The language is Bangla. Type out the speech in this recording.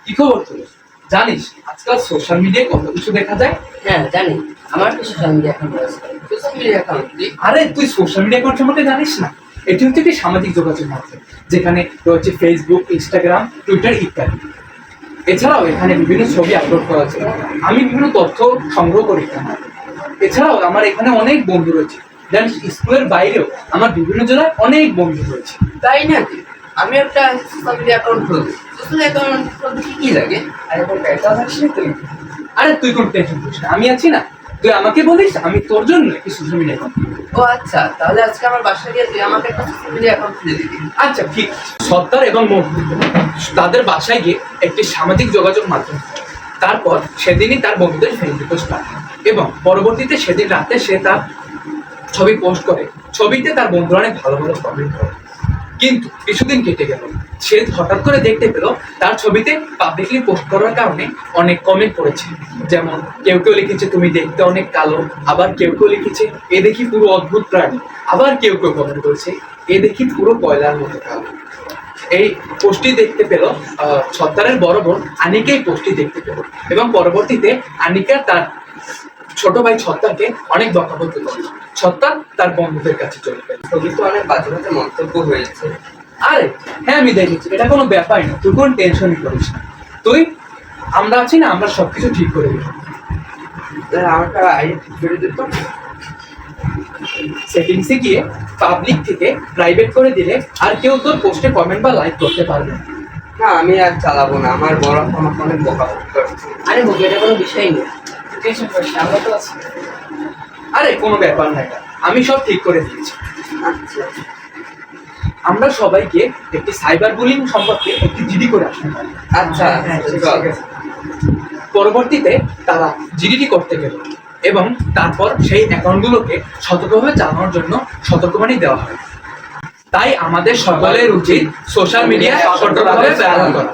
কি খবর তোর? জানিস আজকাল সোশ্যাল মিডিয়ায় কত কিছু দেখা যায়। হ্যাঁ জানি, আমার তো সোশ্যাল মিডিয়া অ্যাকাউন্ট আছে। সোশ্যাল মিডিয়া অ্যাকাউন্ট আরে তুই সোশ্যাল মিডিয়া অ্যাকাউন্ট সম্পর্কে জানিস না? এটি হচ্ছে একটি সামাজিক যোগাযোগ মাধ্যম, যেখানে রয়েছে ফেসবুক, ইনস্টাগ্রাম, টুইটার ইত্যাদি। এছাড়াও এখানে বিভিন্ন ছবি আপলোড করা আছে, আমি বিভিন্ন তথ্য সংগ্রহ করি এখানে। এছাড়াও আমার এখানে অনেক বন্ধু রয়েছে, জানিস স্কুলের বাইরেও আমার বিভিন্ন জেলায় অনেক বন্ধু রয়েছে। তাই নাকি? আমি একটা সোশ্যাল মিডিয়া অ্যাকাউন্ট খুলবো। সোশ্যাল অ্যাকাউন্ট খুলতে কি কি লাগে? আর এখন পেশা থাকছিস না তুই? আরে তুই কোন টেনশন করিস না, আমি আছি না। তুই আমাকে বলিস, আমি তোর জন্য একটি সোশ্যাল মিডিয়া অ্যাকাউন্ট। ও আচ্ছা, তাহলে আজকে আমার বাসায় গিয়ে তুই আমাকে একটা সোশ্যাল মিডিয়া অ্যাকাউন্ট খুলে দিবি। আচ্ছা ঠিক আছে। সর্দার এবং মহবুব তাদের বাসায় গিয়ে একটি সামাজিক যোগাযোগ মাধ্যম, তারপর সেদিনই তার বন্ধুদের ফেসবুক পোস্ট পাঠায় এবং পরবর্তীতে সেদিন রাতে সে তার ছবি পোস্ট করে। ছবিতে তার বন্ধুরা অনেক ভালো ভালো কমেন্ট করে। কিন্তু কিছুদিন কেটে গেল, সে হঠাৎ করে দেখতে পেল তার ছবিতে পাবলিকলি পোস্ট করার কারণে অনেক কমেন্ট পড়েছে। যেমন কেউ কেউ লিখেছে তুমি দেখতে অনেক কালো, আবার কেউ কেউ লিখেছে এ দেখি পুরো অদ্ভুত প্রাণী, আবার কেউ কেউ কমেন্ট করেছে এ দেখি পুরো কয়লার মতো কালো। এই পোস্টটি দেখতে পেল সত্তারের বড় বোন আনিকা, এই পোস্টটি দেখতে পেল এবং পরবর্তীতে আনিকা তার ছোট ভাই সত্তারকে অনেক বকাবকি করল। সত্তার তার বন্ধুদের কাছে চলে গেল। ছবি তো অনেক বাজে বাজে মন্তব্য হয়েছে। আরে হ্যাঁ, আমি দেখেছি, এটা কোনো ব্যাপারই না, তুই কোনো টেনশনই করিস না। তুই আমরা আছি না, আমরা সবকিছু ঠিক করে দেবো। আমার একটা আইডি ঠিক করে দিত। সেটিংসে গিয়ে পাবলিক থেকে প্রাইভেট করে দিলে আর কেউ তোর পোস্টে কমেন্ট বা লাইক করতে পারবে না। না আমি আর চালাবো না, আমার বড় আমাকে অনেক বকাবকি করছে। আরে মুখে এটা কোনো বিষয় নেই, টেনশন করিস না, আমরা তো আছি। আরে কোনো ব্যাপার না, এটা আমি সব ঠিক করে দিয়েছি। আচ্ছা আমরা সবাইকে একটি সাইবার বুলিং সম্পর্কে একটি জিডি করে আসতে পারি। আচ্ছা হ্যাঁ, ঠিক চল। আছে। পরবর্তীতে তারা জিডিটি করতে গেল এবং তারপর সেই অ্যাকাউন্টগুলোকে সতর্কভাবে চালানোর জন্য সতর্কবাণী দেওয়া হয়। তাই আমাদের সকলের উচিত সোশ্যাল মিডিয়া সতর্কভাবে ব্যবহার করা।